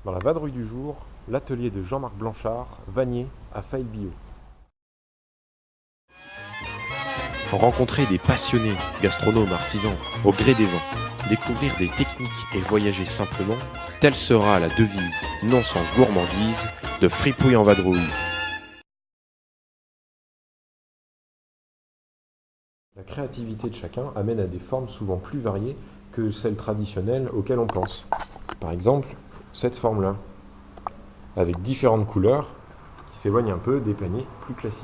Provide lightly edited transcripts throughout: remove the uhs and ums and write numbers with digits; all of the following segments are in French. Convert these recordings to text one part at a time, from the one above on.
Dans la vadrouille du jour, l'atelier de Jean-Marc Blanchard, vannier à Faille-Biot. Rencontrer des passionnés, gastronomes, artisans, au gré des vents, découvrir des techniques et voyager simplement, telle sera la devise, non sans gourmandise, de Fripouille en vadrouille. La créativité de chacun amène à des formes souvent plus variées que celles traditionnelles auxquelles on pense. Par exemple, cette forme-là, avec différentes couleurs, qui s'éloignent un peu des paniers plus classiques.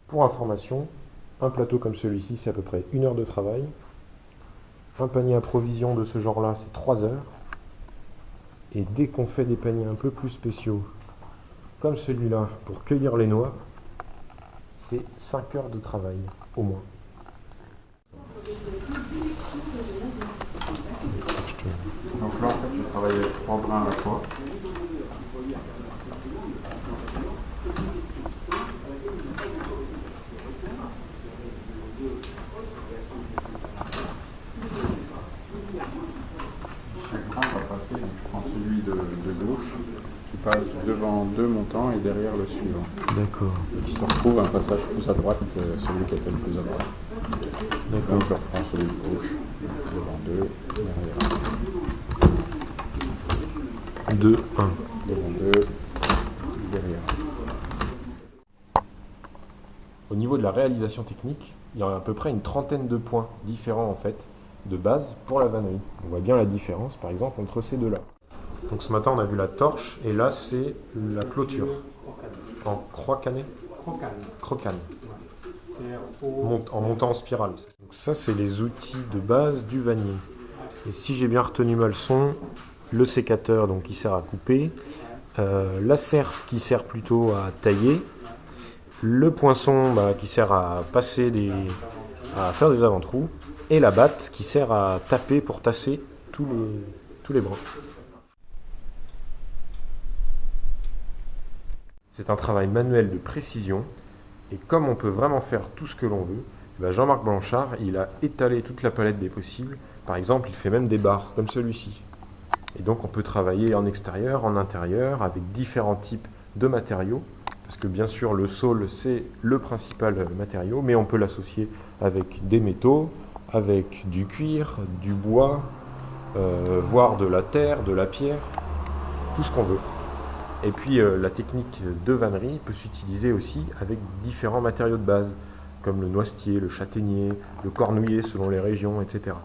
Pour information, un plateau comme celui-ci, c'est à peu près 1 heure de travail. Un panier à provision de ce genre-là, c'est 3 heures. Et dès qu'on fait des paniers un peu plus spéciaux, comme celui-là, pour cueillir les noix, c'est 5 heures de travail, au moins. Donc là, en fait, je travaille avec 3 brins à la fois. Chaque brin va passer, donc je prends celui de gauche, qui passe devant 2 montants et derrière le suivant. D'accord. Il se retrouve un passage plus à droite que celui qui était le plus à droite. Donc je reprends celui de gauche, devant 2, derrière 2, 1. devant 2, derrière. Au niveau de la réalisation technique, il y a à peu près une trentaine de points différents en fait, de base pour la vannerie. On voit bien la différence par exemple entre ces deux-là. Donc ce matin on a vu la torche et là c'est la clôture en croix-cannée. Crocane. En montant en spirale. Donc ça c'est les outils de base du vannier. Et si j'ai bien retenu ma leçon, le sécateur donc qui sert à couper, la serre qui sert plutôt à tailler, le poinçon qui sert à à faire des avant-trous, et la batte qui sert à taper pour tasser tous les brins. C'est un travail manuel de précision, et comme on peut vraiment faire tout ce que l'on veut, Jean-Marc Blanchard, il a étalé toute la palette des possibles. Par exemple, il fait même des barres, comme celui-ci. Et donc on peut travailler en extérieur, en intérieur, avec différents types de matériaux. Parce que bien sûr, le saule, c'est le principal matériau, mais on peut l'associer avec des métaux, avec du cuir, du bois, voire de la terre, de la pierre, tout ce qu'on veut. Et puis la technique de vannerie peut s'utiliser aussi avec différents matériaux de base, comme le noisetier, le châtaignier, le cornouiller selon les régions, etc.